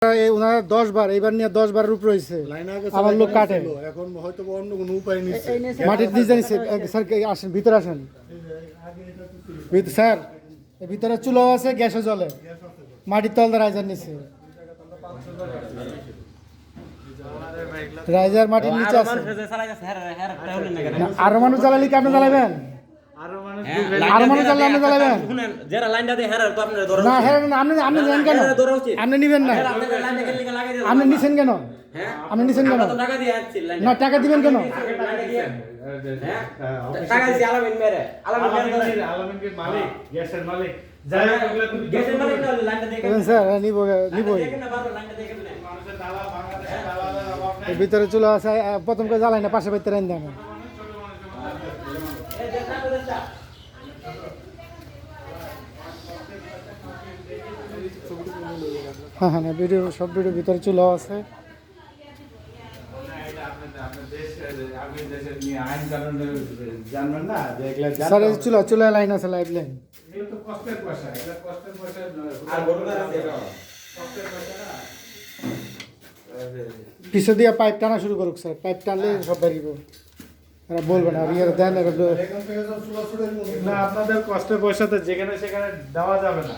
ওনারা 10 বার এইবার নিয়ে 10 বার রূপ রয়েছে আমার লোক কাটে এখন হয়তো অন্য কোনো উপায় নেই মাটির নিচে নিচে স্যার আসেন ভিতরে আসেন স্যার ভিতরে চুলো আছে গ্যাসও জ্বলে মাটির তলদা রাইজার নিচে রাইজার মাটির নিচে আছে আরো মানুষ জ্বালালে কি আপনি জ্বালাবেন আরো মানুষ জ্বালালে আপনি জ্বালাবেন যারা লাইনটা দিয়ে হেরার তো আপনারা ধরো না হ্যাঁ আপনি আপনি নেন কেন আপনি নিবেন না আপনি নিছেন কেন আপনি নিছেন কেন টাকা দিয়ে আসছি লাইন না টাকা দিবেন কেন টাকা দিছি আলামিন মেরে আলামিনকে মালিক গ্যাসের মালিক যারা ওগুলা গ্যাসের মালিক না লাইনটা দিয়ে স্যার নিব নিবই দেখেন না বারবার লাইনটা দিয়ে কেমনে মানুষের তালা বাংলাদেশের তালাদের অভাব নাই ভিতরে চুলো আছে প্রথম করে জ্বালাই না পাশে বাইতে রাইন দেন হ্যাঁ হ্যাঁ ভিডিও সব ভিডিও ভিতরে চুলো আছে আপনি দেশের নিয়ে আইন কানুন জানবেন না যে এগুলা স্যার এই চুলো লাইন আছে লাইভ লাইন এগুলো তো কষ্টের পয়সা এটা কষ্টের পয়সা আর বড়রা দেবা কষ্টের পয়সা না পিছু দিয়ে পাইপ টানা শুরু করুক স্যার পাইপ টানলে সব বেরিয়ে এরা বলবে না ইয়ে দেন এরা এখন থেকে সব চুলা ছুটে আপনাদের কষ্টের পয়সা তো যেখানে সেখানে দেওয়া যাবে না